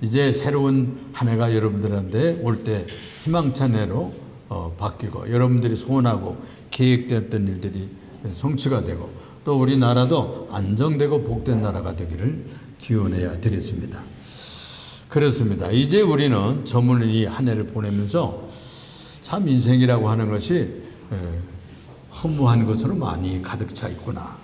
이제 새로운 한 해가 여러분들한테 올 때 희망찬 해로 바뀌고 여러분들이 소원하고 계획됐던 일들이 성취가 되고 또 우리나라도 안정되고 복된 나라가 되기를 기원해야 되겠습니다. 그렇습니다. 이제 우리는 저물 이 한 해를 보내면서 참 인생이라고 하는 것이 허무한 것으로 많이 가득 차 있구나.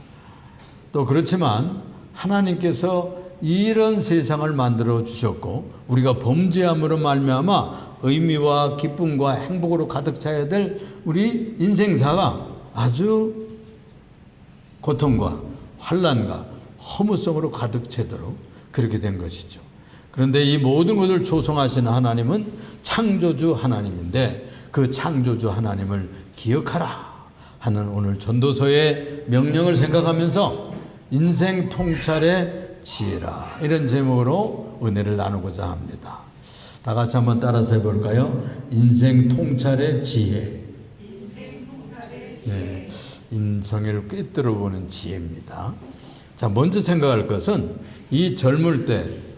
또 그렇지만 하나님께서 이런 세상을 만들어 주셨고 우리가 범죄함으로 말미암아 의미와 기쁨과 행복으로 가득 차야 될 우리 인생사가 아주 고통과 환난과 허무성으로 가득 채도록 그렇게 된 것이죠. 그런데 이 모든 것을 조성하시는 하나님은 창조주 하나님인데 그 창조주 하나님을 기억하라 하는 오늘 전도서의 명령을 생각하면서 인생 통찰의 지혜라 이런 제목으로 은혜를 나누고자 합니다. 다 같이 한번 따라서 해볼까요? 인생 통찰의 지혜. 네, 인생을 꿰뚫어보는 지혜입니다. 자, 먼저 생각할 것은 이 젊을 때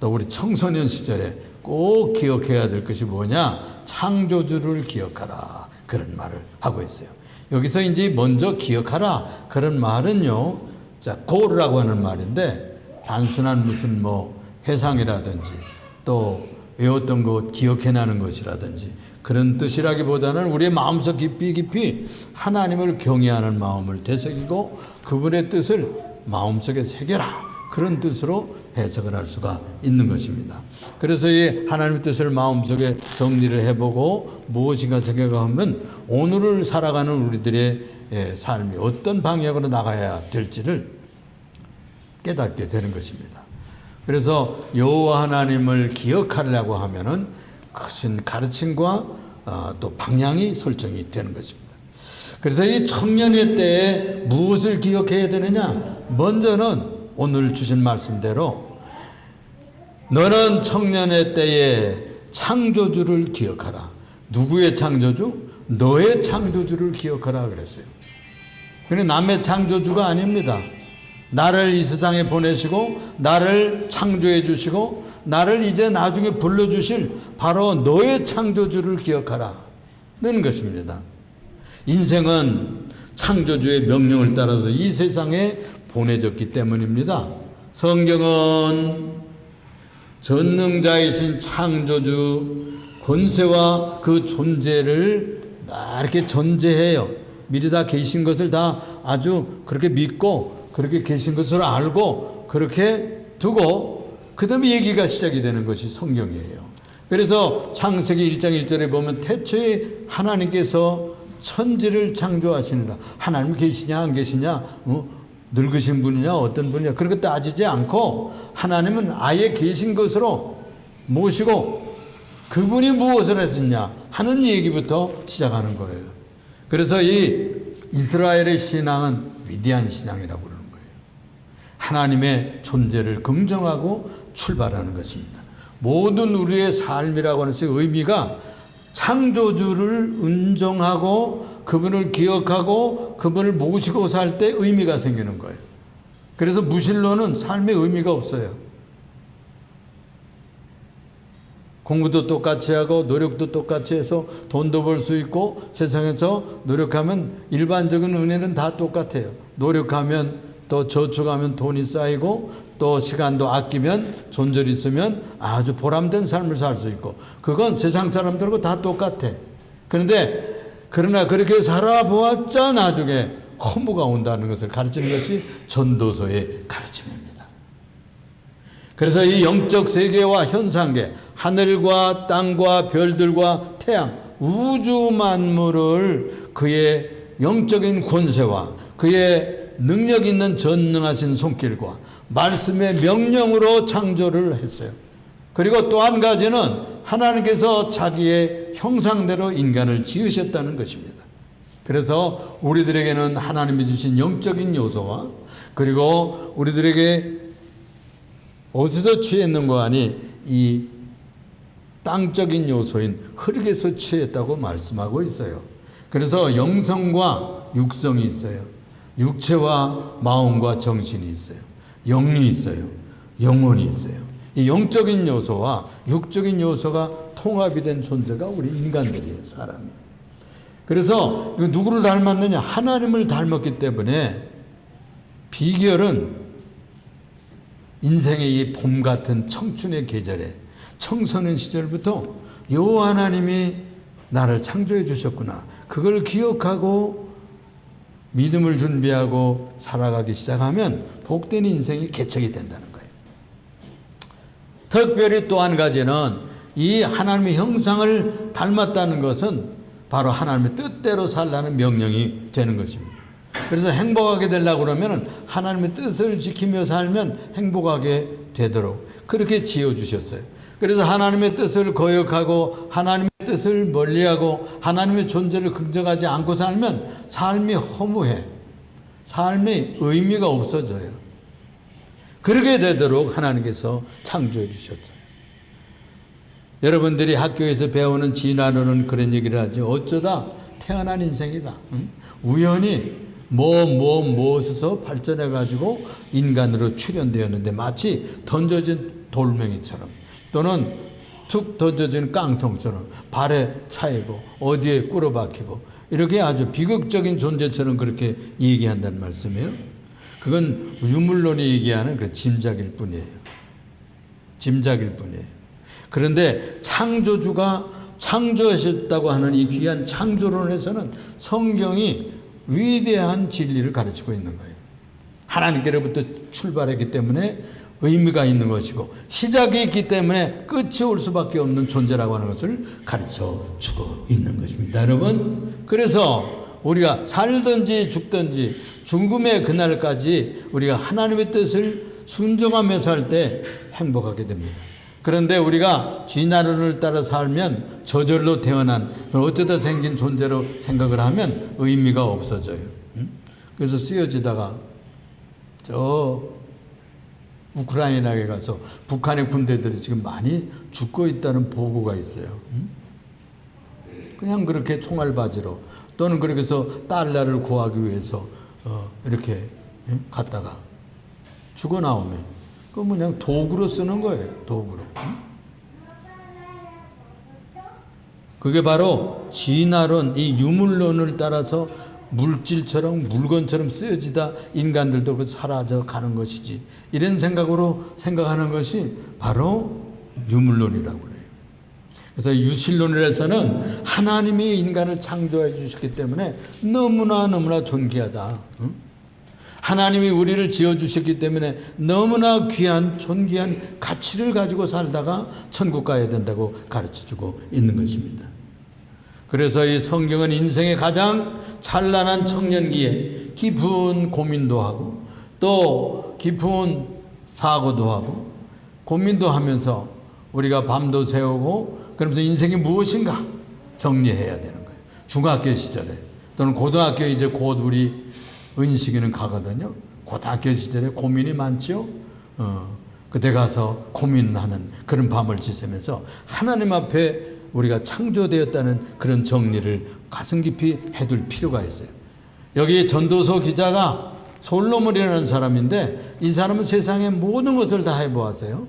또 우리 청소년 시절에 꼭 기억해야 될 것이 뭐냐? 창조주를 기억하라 그런 말을 하고 있어요. 여기서 이제 먼저 기억하라 그런 말은요, 자, 고르라고 하는 말인데 단순한 무슨 회상이라든지 또 외웠던 것 기억해나는 것이라든지 그런 뜻이라기보다는 우리의 마음속 깊이 하나님을 경외하는 마음을 되새기고 그분의 뜻을 마음속에 새겨라 그런 뜻으로 해석을 할 수가 있는 것입니다. 그래서 이 하나님의 뜻을 마음속에 정리를 해보고 무엇인가 생각하면 오늘을 살아가는 우리들의 삶이 어떤 방향으로 나가야 될지를 깨닫게 되는 것입니다. 그래서 여호와 하나님을 기억하려고 하면은 크신 가르침과 또 방향이 설정이 되는 것입니다. 그래서 이 청년의 때에 무엇을 기억해야 되느냐? 먼저는 오늘 주신 말씀대로 너는 청년의 때에 창조주를 기억하라. 누구의 창조주? 너의 창조주를 기억하라 그랬어요. 그런데 남의 창조주가 아닙니다. 나를 이 세상에 보내시고 나를 창조해 주시고 나를 이제 나중에 불러주실 바로 너의 창조주를 기억하라 는 것입니다. 인생은 창조주의 명령을 따라서 이 세상에 보내졌기 때문입니다. 성경은 전능자이신 창조주 권세와 그 존재를 이렇게 전제해요. 미리 다 계신 것을 다 아주 그렇게 믿고 그렇게 계신 것으로 알고 그렇게 두고 그 다음에 얘기가 시작이 되는 것이 성경이에요. 그래서 창세기 1장 1절에 보면 태초에 하나님께서 천지를 창조하시느라 하나님 계시냐 안 계시냐 늙으신 분이냐 어떤 분이냐 그런 거 따지지 않고 하나님은 아예 계신 것으로 모시고 그분이 무엇을 했느냐 하는 얘기부터 시작하는 거예요. 그래서 이 이스라엘의 신앙은 위대한 신앙이라고 그러는 거예요. 하나님의 존재를 긍정하고 출발하는 것입니다. 모든 우리의 삶이라고 하는 것의 의미가 창조주를 인정하고 그분을 기억하고 그분을 모시고 살 때 의미가 생기는 거예요. 그래서 무신론은 삶에 의미가 없어요. 공부도 똑같이 하고 노력도 똑같이 해서 돈도 벌 수 있고 세상에서 노력하면 일반적인 은혜는 다 똑같아요. 노력하면 또 저축하면 돈이 쌓이고 또 시간도 아끼면 존재를 있으면 아주 보람된 삶을 살 수 있고 그건 세상 사람들하고 다 똑같아. 그러나 그렇게 살아보았자 나중에 허무가 온다는 것을 가르치는 것이 전도서의 가르침입니다. 그래서 이 영적 세계와 현상계, 하늘과 땅과 별들과 태양, 우주 만물을 그의 영적인 권세와 그의 능력 있는 전능하신 손길과 말씀의 명령으로 창조를 했어요. 그리고 또 한 가지는 하나님께서 자기의 형상대로 인간을 지으셨다는 것입니다. 그래서 우리들에게는 하나님이 주신 영적인 요소와 그리고 우리들에게 어디서 취했는가 하니 이 땅적인 요소인 흙에서 취했다고 말씀하고 있어요. 그래서 영성과 육성이 있어요. 육체와 마음과 정신이 있어요. 영이 있어요. 영혼이 있어요. 이 영적인 요소와 육적인 요소가 통합이 된 존재가 우리 인간들이에요, 사람이. 그래서 누구를 닮았느냐? 하나님을 닮았기 때문에 비결은 인생의 이 봄 같은 청춘의 계절에 청소년 시절부터 요 하나님이 나를 창조해 주셨구나. 그걸 기억하고 믿음을 준비하고 살아가기 시작하면 복된 인생이 개척이 된다는 거예요. 특별히 또 한 가지는 이 하나님의 형상을 닮았다는 것은 바로 하나님의 뜻대로 살라는 명령이 되는 것입니다. 그래서 행복하게 되려고 그러면 하나님의 뜻을 지키며 살면 행복하게 되도록 그렇게 지어주셨어요. 그래서 하나님의 뜻을 거역하고 하나님의 뜻을 멀리하고 하나님의 존재를 긍정하지 않고 살면 삶이 허무해. 삶이 의미가 없어져요. 그렇게 되도록 하나님께서 창조해 주셨죠. 여러분들이 학교에서 배우는 진화론은 그런 얘기를 하죠. 어쩌다 태어난 인생이다. 우연히 무엇에서 발전해가지고 인간으로 출현되었는데 마치 던져진 돌멩이처럼 또는 툭 던져진 깡통처럼 발에 차이고 어디에 꿇어박히고 이렇게 아주 비극적인 존재처럼 그렇게 얘기한다는 말씀이에요. 그건 유물론이 얘기하는 그 짐작일 뿐이에요. 짐작일 뿐이에요. 그런데 창조주가 창조하셨다고 하는 이 귀한 창조론에서는 성경이 위대한 진리를 가르치고 있는 거예요. 하나님께로부터 출발했기 때문에 의미가 있는 것이고 시작이 있기 때문에 끝이 올 수밖에 없는 존재라고 하는 것을 가르쳐 주고 있는 것입니다. 여러분, 그래서 우리가 살든지 죽든지 죽음의 그날까지 우리가 하나님의 뜻을 순종하며 살 때 행복하게 됩니다. 그런데 우리가 진화론을 따라 살면 저절로 태어난 어쩌다 생긴 존재로 생각을 하면 의미가 없어져요. 그래서 쓰여지다가 저 우크라이나에 가서 북한의 군대들이 지금 많이 죽고 있다는 보고가 있어요. 그냥 그렇게 총알바지로 또는 그렇게 해서 달러를 구하기 위해서 이렇게 갔다가 죽어 나오면 그건 그냥 도구로 쓰는 거예요. 도구로. 그게 바로 진화론, 이 유물론을 따라서 물질처럼 물건처럼 쓰여지다 인간들도 그 사라져 가는 것이지. 이런 생각으로 생각하는 것이 바로 유물론이라고 그래요. 그래서 유실론에서는 하나님이 인간을 창조해 주셨기 때문에 너무나 존귀하다. 하나님이 우리를 지어주셨기 때문에 너무나 귀한 존귀한 가치를 가지고 살다가 천국 가야 된다고 가르쳐주고 있는 것입니다. 그래서 이 성경은 인생의 가장 찬란한 청년기에 깊은 고민도 하고 또 깊은 사고도 하고 고민도 하면서 우리가 밤도 새우고 그러면서 인생이 무엇인가 정리해야 되는 거예요. 중학교 시절에 또는 고등학교 이제 곧 우리 은식이는 가거든요. 고등학교 시절에 고민이 많죠. 그때 가서 고민하는 그런 밤을 지새면서 하나님 앞에 우리가 창조되었다는 그런 정리를 가슴 깊이 해둘 필요가 있어요. 여기 전도서 기자가 솔로몬이라는 사람인데 이 사람은 세상의 모든 것을 다 해보았어요.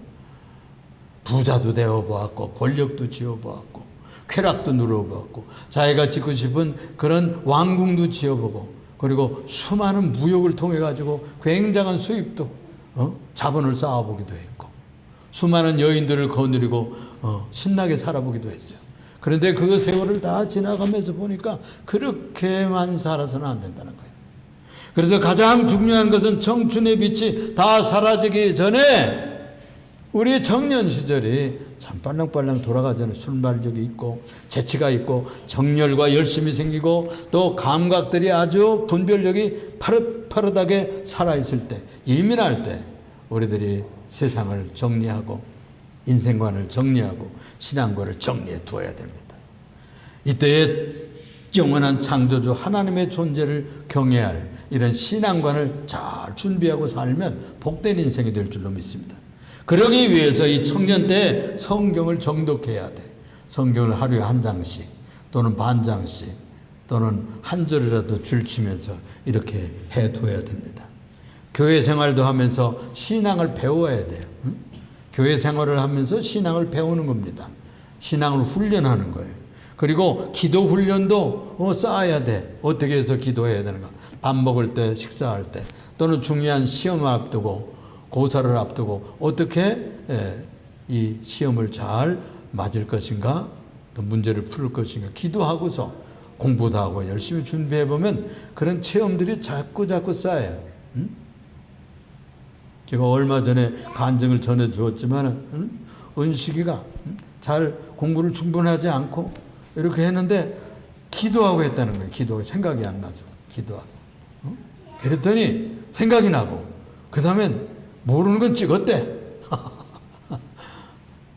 부자도 되어보았고 권력도 지어보았고 쾌락도 누려보았고 자기가 짓고 싶은 그런 왕궁도 지어보고 그리고 수많은 무역을 통해 가지고 굉장한 수입도 자본을 쌓아보기도 했고 수많은 여인들을 거느리고 신나게 살아보기도 했어요. 그런데 그 세월을 다 지나가면서 보니까 그렇게만 살아서는 안 된다는 거예요. 그래서 가장 중요한 것은 청춘의 빛이 다 사라지기 전에 우리 청년 시절이 참 빨랑빨랑 돌아가잖아요. 순발력이 있고 재치가 있고 정열과 열심이 생기고 또 감각들이 아주 분별력이 파릇파릇하게 살아있을 때 예민할 때 우리들이 세상을 정리하고 인생관을 정리하고 신앙관을 정리해 두어야 됩니다. 이때에 영원한 창조주 하나님의 존재를 경외할 이런 신앙관을 잘 준비하고 살면 복된 인생이 될 줄로 믿습니다. 그러기 위해서 이 청년 때 성경을 정독해야 돼. 성경을 하루에 한 장씩 또는 반 장씩 또는 한 절이라도 줄치면서 이렇게 해둬야 됩니다. 교회 생활도 하면서 신앙을 배워야 돼요. 교회 생활을 하면서 신앙을 배우는 겁니다. 신앙을 훈련하는 거예요. 그리고 기도 훈련도 쌓아야 돼. 어떻게 해서 기도해야 되는가. 밥 먹을 때, 식사할 때, 또는 중요한 시험을 앞두고, 고사를 앞두고 어떻게 이 시험을 잘 맞을 것인가, 또 문제를 풀 것인가, 기도하고서 공부도 하고 열심히 준비해보면 그런 체험들이 자꾸 쌓여요. 제가 얼마 전에 간증을 전해주었지만 은식이가 잘 공부를 충분히 하지 않고 이렇게 했는데 기도하고 했다는 거예요. 기도가 생각이 안 나서 기도하고. 그랬더니 생각이 나고 그 다음엔 모르는 건 찍었대.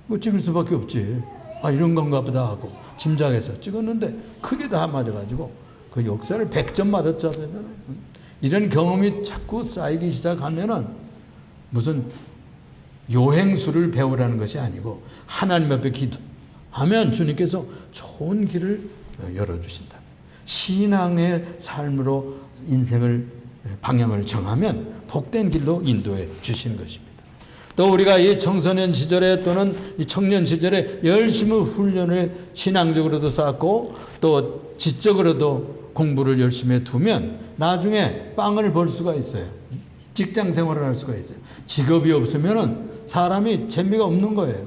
뭐 찍을 수밖에 없지. 아, 이런 건가 보다 하고 짐작해서 찍었는데 크게 다 맞아가지고 그 역사를 100점 맞았잖아요. 이런 경험이 자꾸 쌓이기 시작하면은 무슨 요행수를 배우라는 것이 아니고 하나님 앞에 기도하면 주님께서 좋은 길을 열어주신다. 신앙의 삶으로 인생을 방향을 정하면 복된 길로 인도해 주시는 것입니다. 또 우리가 이 청소년 시절에 또는 이 청년 시절에 열심히 훈련을 신앙적으로도 쌓고 또 지적으로도 공부를 열심히 두면 나중에 빵을 벌 수가 있어요. 직장 생활을 할 수가 있어요. 직업이 없으면은 사람이 재미가 없는 거예요.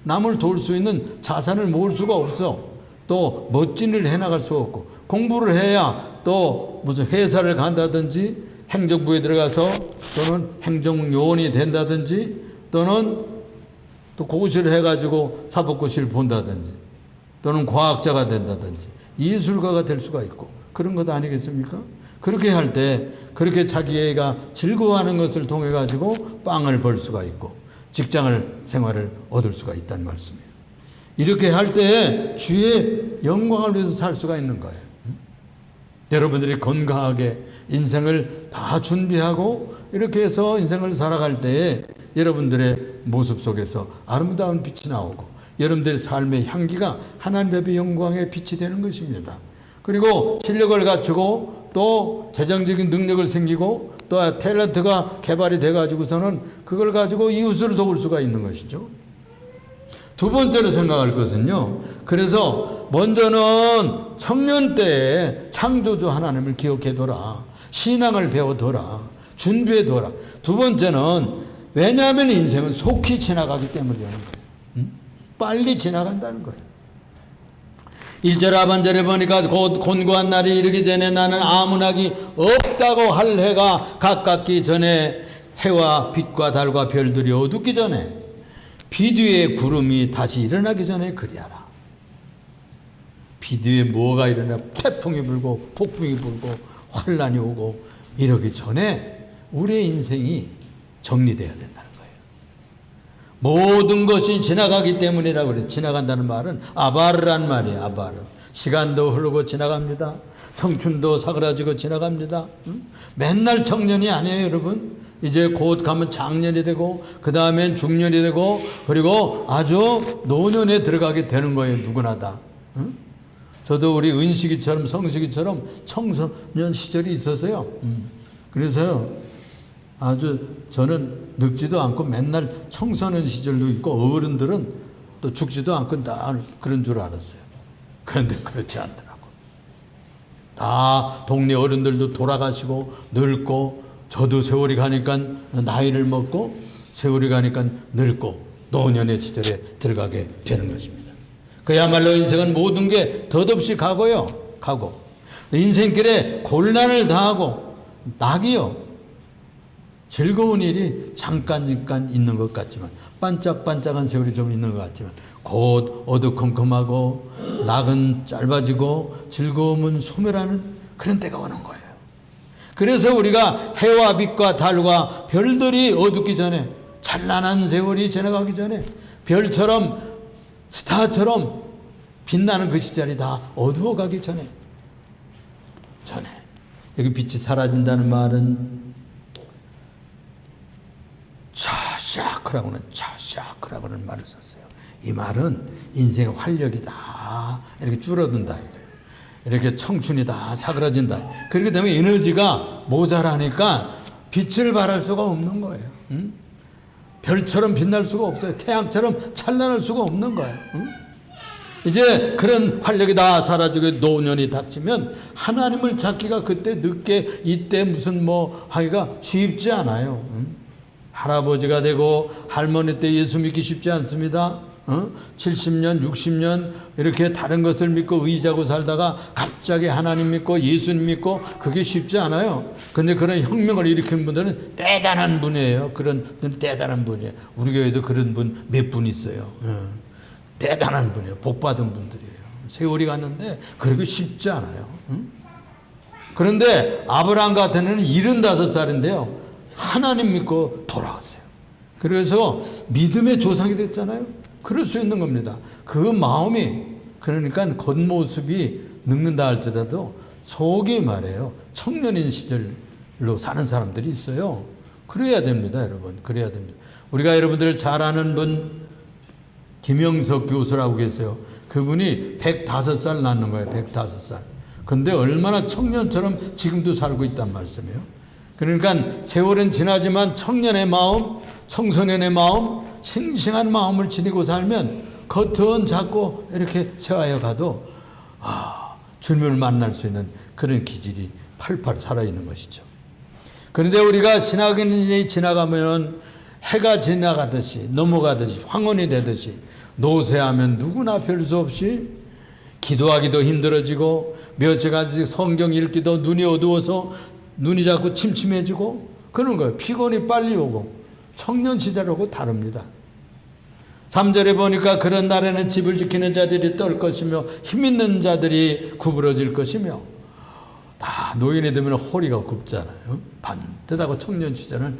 남을 도울 수 있는 자산을 모을 수가 없어. 또 멋진 일을 해나갈 수 없고 공부를 해야 또 무슨 회사를 간다든지 행정부에 들어가서 또는 행정요원이 된다든지 또는 또 고시를 해가지고 사법고시를 본다든지 또는 과학자가 된다든지 예술가가 될 수가 있고 그런 것 아니겠습니까? 그렇게 할 때 그렇게 자기가 즐거워하는 것을 통해 가지고 빵을 벌 수가 있고 직장을 생활을 얻을 수가 있다는 말씀이에요. 이렇게 할 때 주의 영광을 위해서 살 수가 있는 거예요. 여러분들이 건강하게 인생을 다 준비하고 이렇게 해서 인생을 살아갈 때에 여러분들의 모습 속에서 아름다운 빛이 나오고 여러분들의 삶의 향기가 하나님 앞의 영광의 빛이 되는 것입니다. 그리고 실력을 갖추고 또 재정적인 능력을 생기고 또 탤런트가 개발이 돼가지고서는 그걸 가지고 이웃을 도울 수가 있는 것이죠. 두 번째로 생각할 것은요. 그래서 먼저는 청년 때에 창조주 하나님을 기억해둬라. 신앙을 배워둬라. 준비해둬라. 두 번째는 왜냐하면 인생은 속히 지나가기 때문이라는 거예요. 빨리 지나간다는 거예요. 1절 하반절에 보니까 곧 곤고한 날이 이르기 전에 나는 아무나기 없다고 할 해가 가깝기 전에 해와 빛과 달과 별들이 어둡기 전에 빛 위에 구름이 다시 일어나기 전에 그리하라. 빛 위에 뭐가 일어나 태풍이 불고 폭풍이 불고 환란이 오고 이러기 전에 우리의 인생이 정리되어야 된다는 거예요. 모든 것이 지나가기 때문이라고 그래요. 지나간다는 말은 아바르란 말이에요. 아바르. 시간도 흐르고 지나갑니다. 청춘도 사그라지고 지나갑니다. 맨날 청년이 아니에요, 여러분. 이제 곧 가면 장년이 되고 그 다음엔 중년이 되고 그리고 아주 노년에 들어가게 되는 거예요. 누구나 다. 저도 우리 은식이처럼 성식이처럼 청소년 시절이 있었어요. 그래서요. 아주 저는 늙지도 않고 맨날 청소년 시절도 있고 어른들은 또 죽지도 않고 다 그런 줄 알았어요. 그런데 그렇지 않더라고. 다 동네 어른들도 돌아가시고 늙고 저도 세월이 가니까 나이를 먹고 세월이 가니까 늙고 노년의 시절에 들어가게 되는 것입니다. 그야말로 인생은 모든 게 덧없이 가고요. 가고 인생길에 곤란을 당하고 낙이요. 즐거운 일이 잠깐 있는 것 같지만 반짝반짝한 세월이 좀 있는 것 같지만 곧 어두컴컴하고 낙은 짧아지고 즐거움은 소멸하는 그런 때가 오는 거예요. 그래서 우리가 해와 빛과 달과 별들이 어둡기 전에 찬란한 세월이 지나가기 전에 별처럼 스타처럼 빛나는 그 시절이 다 어두워가기 전에 여기 빛이 사라진다는 말은 차샤크라고는 차샤크라고는 말을 썼어요. 이 말은 인생의 활력이 다 이렇게 줄어든다. 이렇게 청춘이 다 사그라진다. 그렇게 되면 에너지가 모자라니까 빛을 발할 수가 없는 거예요. 별처럼 빛날 수가 없어요. 태양처럼 찬란할 수가 없는 거예요. 응? 이제 그런 활력이 다 사라지고 노년이 닥치면 하나님을 찾기가 그때 늦게 이때 무슨 뭐 하기가 쉽지 않아요. 응? 할아버지가 되고 할머니 때 예수 믿기 쉽지 않습니다. 70년 60년 이렇게 다른 것을 믿고 의지하고 살다가 갑자기 하나님 믿고 예수님 믿고 그게 쉽지 않아요. 근데 그런 혁명을 일으키는 분들은 대단한 분이에요. 그런 대단한 분이에요. 우리 교회도 그런 분 몇 분 있어요. 대단한 분이에요. 복받은 분들이에요. 세월이 갔는데 그러기 쉽지 않아요. 그런데 아브라함 같은 애는 75살인데요. 하나님 믿고 돌아왔어요. 그래서 믿음의 조상이 됐잖아요. 그럴 수 있는 겁니다. 그 마음이, 그러니까 겉모습이 늙는다 할지라도 속이 말해요. 청년인 시절로 사는 사람들이 있어요. 그래야 됩니다, 여러분. 그래야 됩니다. 우리가 여러분들 잘 아는 분 김영석 교수라고 계세요. 그분이 105살 낳는 거예요. 105살. 근데 얼마나 청년처럼 지금도 살고 있단 말씀이에요. 그러니까 세월은 지나지만 청년의 마음, 청소년의 마음, 싱싱한 마음을 지니고 살면 겉은 자꾸 이렇게 쇠하여 가도 주님을 만날 수 있는 그런 기질이 팔팔 살아있는 것이죠. 그런데 우리가 신학인이 지나가면 해가 지나가듯이 넘어가듯이 황혼이 되듯이 노쇠하면 누구나 별 수 없이 기도하기도 힘들어지고 몇 시간씩 성경 읽기도 눈이 어두워서 눈이 자꾸 침침해지고 그런 거예요. 피곤이 빨리 오고 청년 시절하고 다릅니다. 3절에 보니까 그런 날에는 집을 지키는 자들이 떨 것이며 힘 있는 자들이 구부러질 것이며 다 노인이 되면 허리가 굽잖아요. 반듯하고 청년 시절은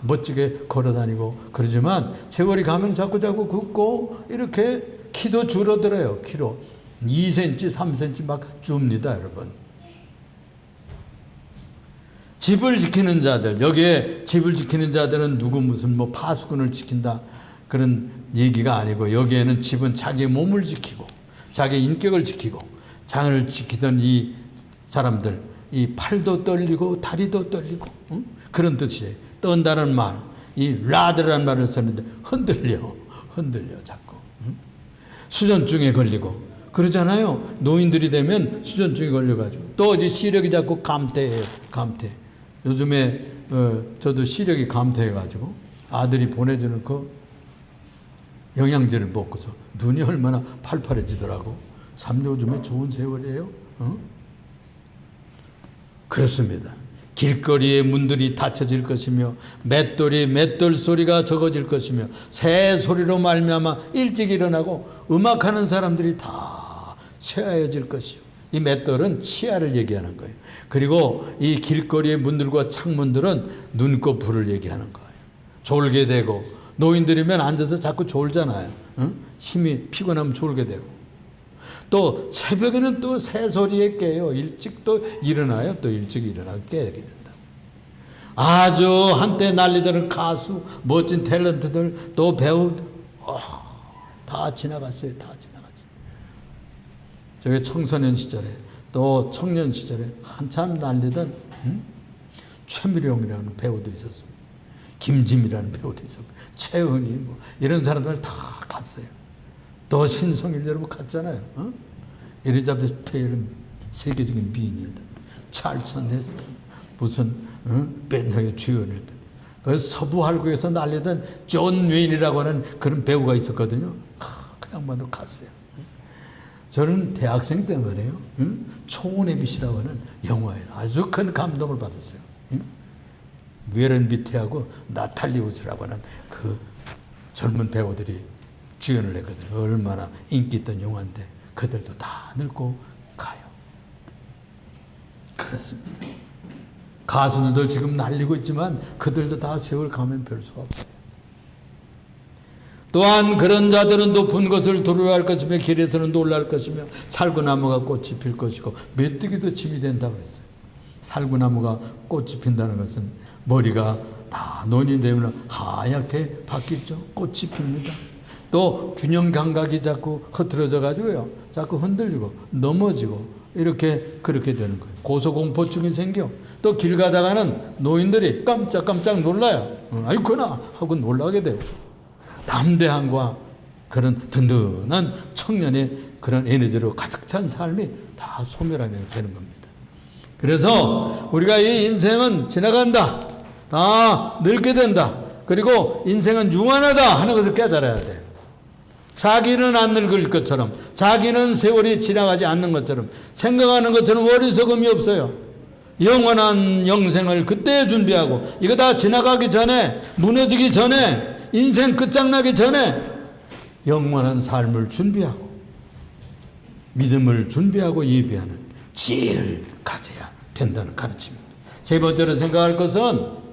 멋지게 걸어다니고 그러지만 세월이 가면 자꾸 굽고 이렇게 키도 줄어들어요. 키로 2cm, 3cm 막 줍니다, 여러분. 집을 지키는 자들, 여기에 집을 지키는 자들은 누구 무슨 뭐 파수꾼을 지킨다 그런 얘기가 아니고 여기에는 집은 자기 몸을 지키고 자기 인격을 지키고 장을 지키던 이 사람들, 이 팔도 떨리고 다리도 떨리고 그런 뜻이에요. 떤다는 말, 이 라드라는 말을 썼는데 흔들려 자꾸 수전증에 걸리고 그러잖아요. 노인들이 되면 수전증에 걸려가지고 또 이제 시력이 자꾸 감퇴해요. 감퇴. 요즘에 저도 시력이 감퇴해가지고 아들이 보내주는 그 영양제를 먹고서 눈이 얼마나 팔팔해지더라고. 참 요즘에 좋은 세월이에요. 그렇습니다. 길거리의 문들이 닫혀질 것이며 맷돌 소리가 적어질 것이며 새 소리로 말미암아 일찍 일어나고 음악하는 사람들이 다 쇠하여질 것이요. 이 맷돌은 치아를 얘기하는 거예요. 그리고 이 길거리의 문들과 창문들은 눈곱 불을 얘기하는 거예요. 졸게 되고 노인들이면 앉아서 자꾸 졸잖아요. 힘이 피곤하면 졸게 되고 또 새벽에는 또 새소리에 깨요. 일찍 또 일어나요. 또 일찍 일어나고 깨게 된다. 아주 한때 난리들은 가수, 멋진 탤런트들, 또 배우들 다 지나갔어요. 다 지나갔어요. 저게 청소년 시절에 또 청년 시절에 한참 난리던 최미령이라는 배우도 있었습니다. 김지미라는 배우도 있었고 최은희 뭐 이런 사람들 다 갔어요. 또 신성일 여러분 갔잖아요. 엘리자베스 테일은 세계적인 미인이었다. 찰슨 헤스턴 무슨 벤형의 주연이었다. 그래서 서부 할구에서 날리던 존 웨인이라고 하는 그런 배우가 있었거든요. 그 양반도 갔어요. 저는 대학생 때 말이에요. 초혼의 빛이라고 하는 영화에 아주 큰 감동을 받았어요. 웨런 비트하고 나탈리 우스라고 하는 그 젊은 배우들이 주연을 했거든요. 얼마나 인기 있던 영화인데 그들도 다 늙고 가요. 그렇습니다. 가수들도 지금 날리고 있지만 그들도 다 세월 가면 별 수가 없어요. 또한 그런 자들은 높은 것을 두려워할 것이며 길에서는 놀랄 것이며 살구나무가 꽃이 필 것이고 메뚜기도 짐이 된다고 그랬어요. 살구나무가 꽃이 핀다는 것은 머리가 다 논이 되면 하얗게 바뀌죠. 꽃이 핍니다. 또 균형 감각이 자꾸 흐트러져 가지고요. 자꾸 흔들리고 넘어지고 이렇게 그렇게 되는 거예요. 고소공포증이 생겨. 또 길 가다가는 노인들이 깜짝깜짝 놀라요. 아이구나 하고 놀라게 돼요. 담대함과 그런 든든한 청년의 그런 에너지로 가득 찬 삶이 다 소멸하게 되는 겁니다. 그래서 우리가 이 인생은 지나간다. 다 늙게 된다. 그리고 인생은 유한하다 하는 것을 깨달아야 돼요. 자기는 안 늙을 것처럼, 자기는 세월이 지나가지 않는 것처럼 생각하는 것처럼 어리석음이 없어요. 영원한 영생을 그때 준비하고, 이거 다 지나가기 전에, 무너지기 전에, 인생 끝장나기 전에 영원한 삶을 준비하고 믿음을 준비하고 예비하는 지혜를 가져야 된다는 가르침입니다. 세 번째로 생각할 것은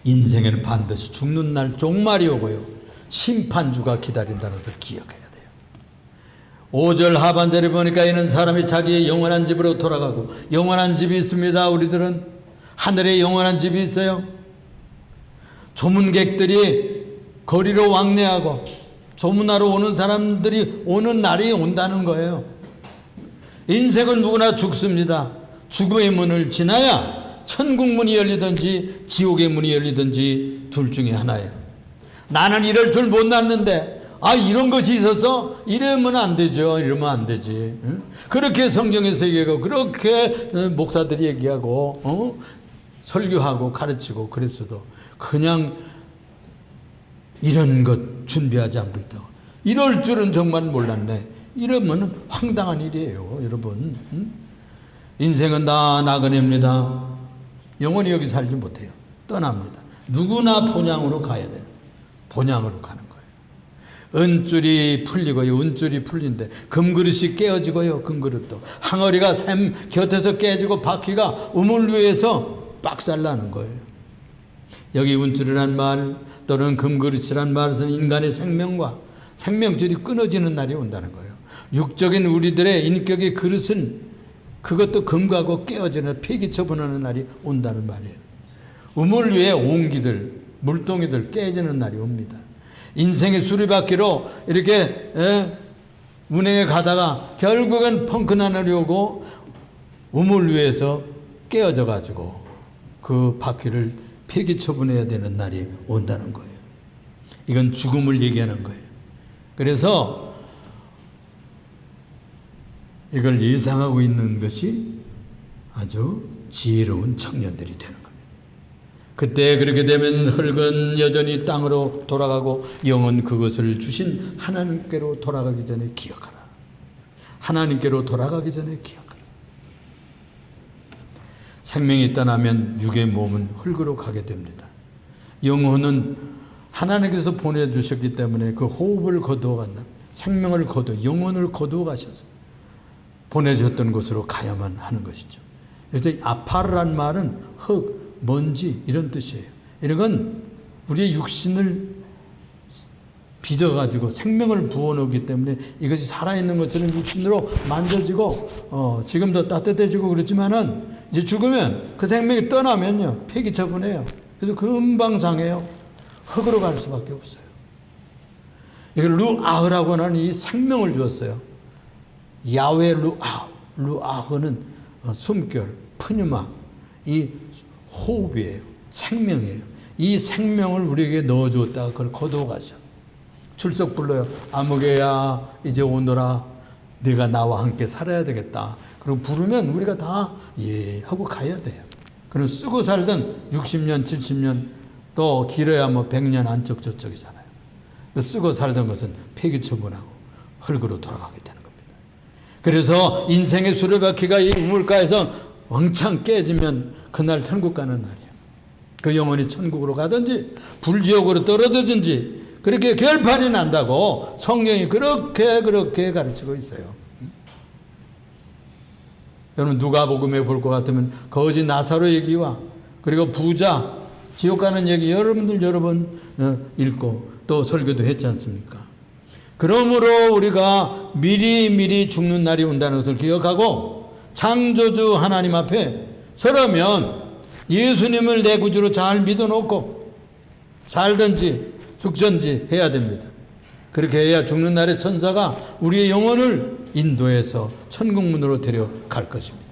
인생에는 반드시 죽는 날 종말이 오고요, 심판주가 기다린다는 것을 기억해야 돼요. 5절 하반절에 보니까 이는 사람이 자기의 영원한 집으로 돌아가고, 영원한 집이 있습니다. 우리들은 하늘에 영원한 집이 있어요. 조문객들이 거리로 왕래하고 조문하러 오는 사람들이 오는 날이 온다는 거예요. 인생은 누구나 죽습니다. 죽음의 문을 지나야 천국 문이 열리든지 지옥의 문이 열리든지 둘 중에 하나예요. 나는 이럴 줄 못났는데, 이런 것이 있어서 이러면 안 되죠. 이러면 안 되지. 그렇게 성경에서 얘기하고, 그렇게 목사들이 얘기하고, 설교하고 가르치고 그랬어도 그냥 이런 것 준비하지 않고 있다고. 이럴 줄은 정말 몰랐네. 이러면 황당한 일이에요, 여러분. 인생은 다 나그네입니다. 영원히 여기 살지 못해요. 떠납니다. 누구나 본향으로 가야 돼요. 본향으로 가는 거예요. 은줄이 풀리고요. 은줄이 풀린데 금그릇이 깨어지고요. 금그릇도 항아리가 샘 곁에서 깨지고 바퀴가 우물 위에서 빡살나는 거예요. 여기 은줄이란 말 또는 금그릇이란 말은 인간의 생명과 생명줄이 끊어지는 날이 온다는 거예요. 육적인 우리들의 인격의 그릇은 그것도 금가고 깨어지는 폐기처분하는 날이 온다는 말이에요. 우물 위에 옹기들, 물동이들 깨지는 날이 옵니다. 인생의 수리바퀴로 이렇게 운행해 가다가 결국은 펑크나 날이 오고 우물 위에서 깨어져 가지고 그 바퀴를 폐기처분해야 되는 날이 온다는 거예요. 이건 죽음을 얘기하는 거예요. 그래서 이걸 예상하고 있는 것이 아주 지혜로운 청년들이 되는 겁니다. 그때 그렇게 되면 흙은 여전히 땅으로 돌아가고 영은 그것을 주신 하나님께로 돌아가기 전에 기억하라. 하나님께로 돌아가기 전에 기억하라. 생명이 떠나면 육의 몸은 흙으로 가게 됩니다. 영혼은 하나님께서 보내주셨기 때문에 그 호흡을 거두어 간다. 생명을 거두어 영혼을 거두어 가셔서 보내주셨던 곳으로 가야만 하는 것이죠. 그래서 아파르란 말은 흙, 먼지 이런 뜻이에요. 이런 건 우리의 육신을 빚어가지고 생명을 부어놓기 때문에 이것이 살아있는 것처럼 육신으로 만져지고 지금도 따뜻해지고 그렇지만은 이제 죽으면 그 생명이 떠나면요 폐기처분해요. 그래서 금방 상해요. 흙으로 갈 수밖에 없어요. 이걸 루아흐라고 하는 이 생명을 주었어요. 야외 루아흐는 숨결, 푸뉴마, 이 호흡이에요. 생명이에요. 이 생명을 우리에게 넣어주었다가 그걸 거두어 가셔. 출석 불러요. 아무개야 이제 오너라. 네가 나와 함께 살아야 되겠다. 그리고 부르면 우리가 다 예 하고 가야 돼요. 그럼 쓰고 살던 60년, 70년 또 길어야 뭐 100년 안쪽 저쪽이잖아요. 쓰고 살던 것은 폐기처분하고 흙으로 돌아가게 되는 겁니다. 그래서 인생의 수레바퀴가 이 우물가에서 왕창 깨지면 그날 천국 가는 날이에요. 그 영혼이 천국으로 가든지 불지옥으로 떨어지든지 그렇게 결판이 난다고 성경이 그렇게 가르치고 있어요. 여러분 누가복음에 볼 것 같으면 거지 나사로 얘기와 그리고 부자 지옥 가는 얘기 여러분들 여러 번 읽고 또 설교도 했지 않습니까? 그러므로 우리가 미리 죽는 날이 온다는 것을 기억하고 창조주 하나님 앞에 서려면 예수님을 내 구주로 잘 믿어놓고 살든지 죽든지 해야 됩니다. 그렇게 해야 죽는 날에 천사가 우리의 영혼을 인도해서 천국문으로 데려갈 것입니다.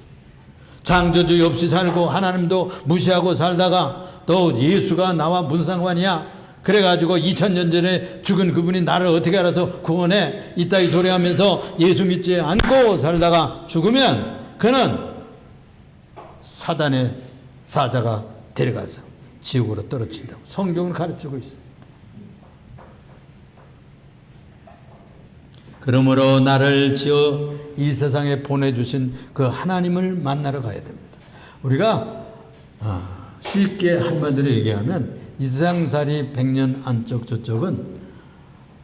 창조주 없이 살고 하나님도 무시하고 살다가 또 예수가 나와 무슨 상관이야? 그래가지고 2000년 전에 죽은 그분이 나를 어떻게 알아서 구원해? 이따위 소리하면서 예수 믿지 않고 살다가 죽으면 그는 사단의 사자가 데려가서 지옥으로 떨어진다고 성경은 가르치고 있어요. 그러므로 나를 지어 이 세상에 보내주신 그 하나님을 만나러 가야 됩니다. 우리가 쉽게 한마디로 얘기하면 이 세상살이 100년 안쪽 저쪽은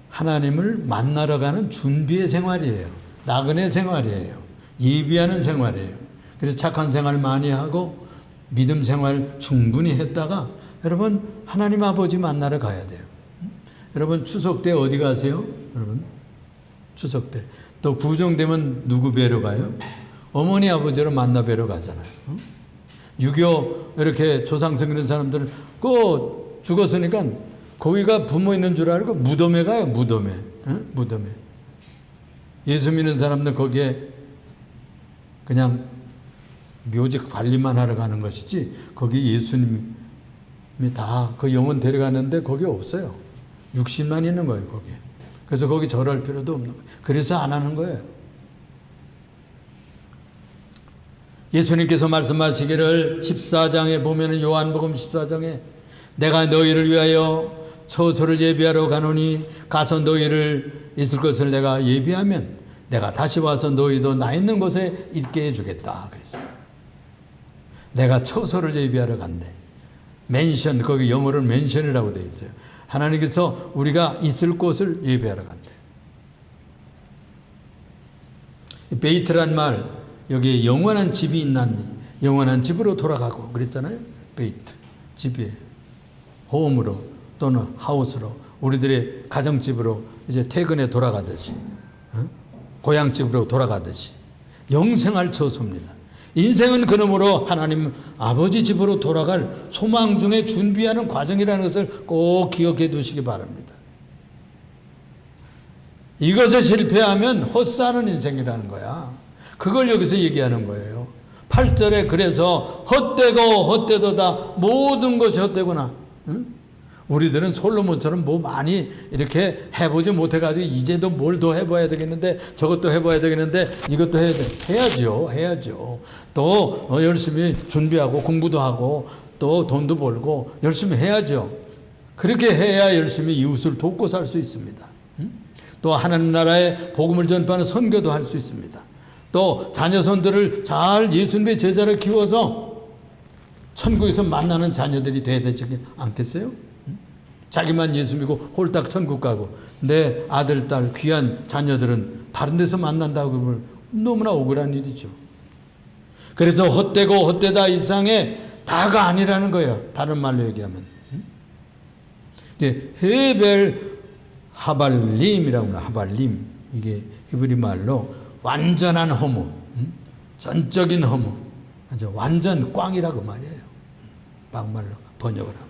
하나님을 만나러 가는 준비의 생활이에요. 나그네 생활이에요. 예비하는 생활이에요. 그래서 착한 생활 많이 하고 믿음 생활 충분히 했다가 여러분 하나님 아버지 만나러 가야 돼요. 여러분 추석 때 어디 가세요? 여러분 추석 때 또 구정되면 누구 뵈러 가요? 어머니 아버지를 만나 뵈러 가잖아요. 6.25 이렇게 조상 생기는 사람들은 그 죽었으니까 거기가 부모 있는 줄 알고 무덤에 가요. 무덤에. 무덤에. 예수 믿는 사람들 거기에 그냥 묘지 관리만 하러 가는 것이지 거기 예수님이 다 그 영혼 데려가는데 거기 없어요. 60만 있는 거예요. 거기에. 그래서 거기 절할 필요도 없는 거예요. 그래서 안 하는 거예요. 예수님께서 말씀하시기를 14장에 보면은 요한복음 14장에 내가 너희를 위하여 처소를 예비하러 가노니 가서 너희를 있을 것을 내가 예비하면 내가 다시 와서 너희도 나 있는 곳에 있게 해주겠다. 그랬어요. 내가 처소를 예비하러 간대. 맨션, 거기 영어로는 맨션이라고 되어 있어요. 하나님께서 우리가 있을 곳을 예비하러 간대. 베이트란 말, 여기 영원한 집이 있나니 영원한 집으로 돌아가고 그랬잖아요. 베이트, 집이에요. 홈으로 또는 하우스로 우리들의 가정집으로 이제 퇴근에 돌아가듯이 고향집으로 돌아가듯이 영생할 처소입니다. 인생은 그러므로 하나님 아버지 집으로 돌아갈 소망 중에 준비하는 과정이라는 것을 꼭 기억해 두시기 바랍니다. 이것에 실패하면 헛사는 인생이라는 거야. 그걸 여기서 얘기하는 거예요. 8절에 그래서 헛되고 헛되도다 모든 것이 헛되구나. 응? 우리들은 솔로몬처럼 뭐 많이 이렇게 해보지 못해가지고 이제도 뭘 더 해봐야 되겠는데 저것도 해봐야 되겠는데 이것도 해야 돼. 해야죠. 또 열심히 준비하고 공부도 하고 또 돈도 벌고 열심히 해야죠. 그렇게 해야 열심히 이웃을 돕고 살 수 있습니다. 또 하나님 나라의 복음을 전파하는 선교도 할 수 있습니다. 또 자녀손들을 잘 예수님의 제자를 키워서 천국에서 만나는 자녀들이 돼야 되지 않겠어요? 자기만 예수 믿고 홀딱 천국 가고 내 아들, 딸, 귀한 자녀들은 다른 데서 만난다고 그러면 너무나 억울한 일이죠. 그래서 헛되고 헛되다 이상의 다가 아니라는 거예요. 다른 말로 얘기하면. 이제 헤벨 하발림이라고 합니다. 하발림. 이게 히브리 말로 완전한 허무, 전적인 허무, 아주 완전 꽝이라고 말이에요. 막말로 번역을 하면.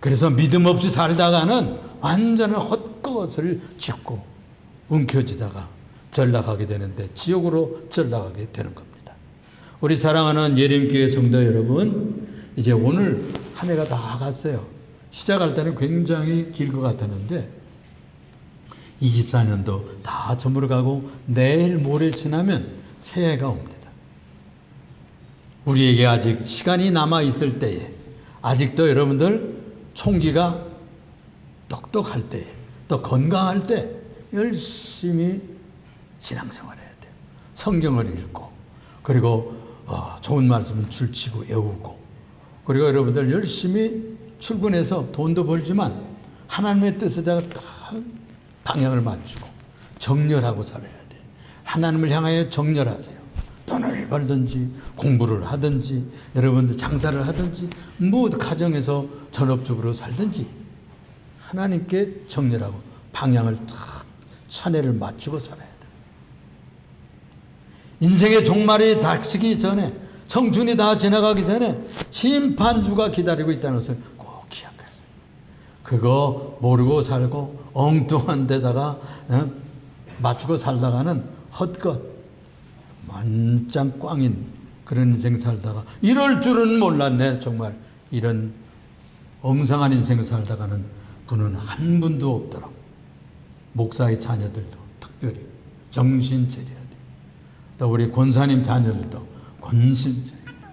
그래서 믿음 없이 살다가는 완전한 헛것을 짓고 움켜쥐다가 전락하게 되는데 지옥으로 전락하게 되는 겁니다. 우리 사랑하는 예림교회 성도 여러분, 이제 오늘 한 해가 다 갔어요. 시작할 때는 굉장히 길 것 같았는데 24년도 다 저물어가고 내일 모레 지나면 새해가 옵니다. 우리에게 아직 시간이 남아있을 때에 아직도 여러분들 총기가 똑똑할 때에 또 건강할 때 열심히 신앙생활해야 돼요. 성경을 읽고 그리고 좋은 말씀은 줄치고 외우고 그리고 여러분들 열심히 출근해서 돈도 벌지만 하나님의 뜻에다가 딱 방향을 맞추고 정렬하고 살아야 돼요. 하나님을 향하여 정렬하세요. 돈을 벌든지 공부를 하든지 여러분들 장사를 하든지 뭐 가정에서 전업주부로 살든지 하나님께 정렬하고 방향을 탁 차례를 맞추고 살아야 돼요. 인생의 종말이 닥치기 전에 청춘이 다 지나가기 전에 심판주가 기다리고 있다는 것을 꼭 기억하세요. 그거 모르고 살고 엉뚱한 데다가 맞추고 살다가는 헛것, 만짱 꽝인 그런 인생 살다가 이럴 줄은 몰랐네. 정말 이런 엉성한 인생 살다가는 분은 한 분도 없더라고. 목사의 자녀들도 특별히 정신 차려야 돼. 또 우리 권사님 자녀들도 권신 차려야 돼.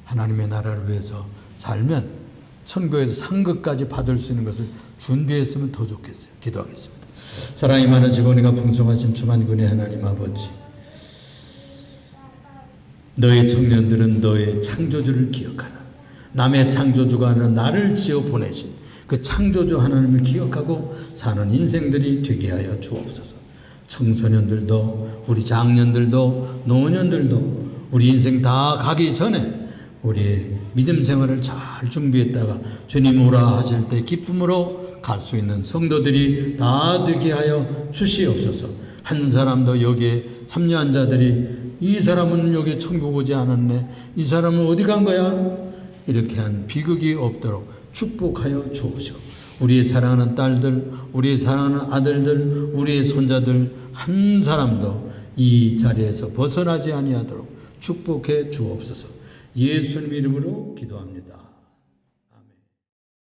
하나님의 나라를 위해서 살면 천국에서 상급까지 받을 수 있는 것을 준비했으면 더 좋겠어요. 기도하겠습니다. 사랑이 많으시고 은혜가 풍성하신 주만군의 하나님 아버지, 너의 청년들은 너의 창조주를 기억하라. 남의 창조주가 아니라 나를 지어 보내신 그 창조주 하나님을 기억하고 사는 인생들이 되게 하여 주옵소서. 청소년들도 우리 장년들도 노년들도 우리 인생 다 가기 전에 우리 믿음 생활을 잘 준비했다가 주님 오라 하실 때 기쁨으로 갈 수 있는 성도들이 다 되게 하여 주시옵소서. 한 사람도 여기에 참여한 자들이 이 사람은 여기 천국 오지 않았네, 이 사람은 어디 간 거야, 이렇게 한 비극이 없도록 축복하여 주옵시고, 우리의 사랑하는 딸들, 우리의 사랑하는 아들들, 우리의 손자들 한 사람도 이 자리에서 벗어나지 아니하도록 축복해 주옵소서. 예수님 이름으로 기도합니다.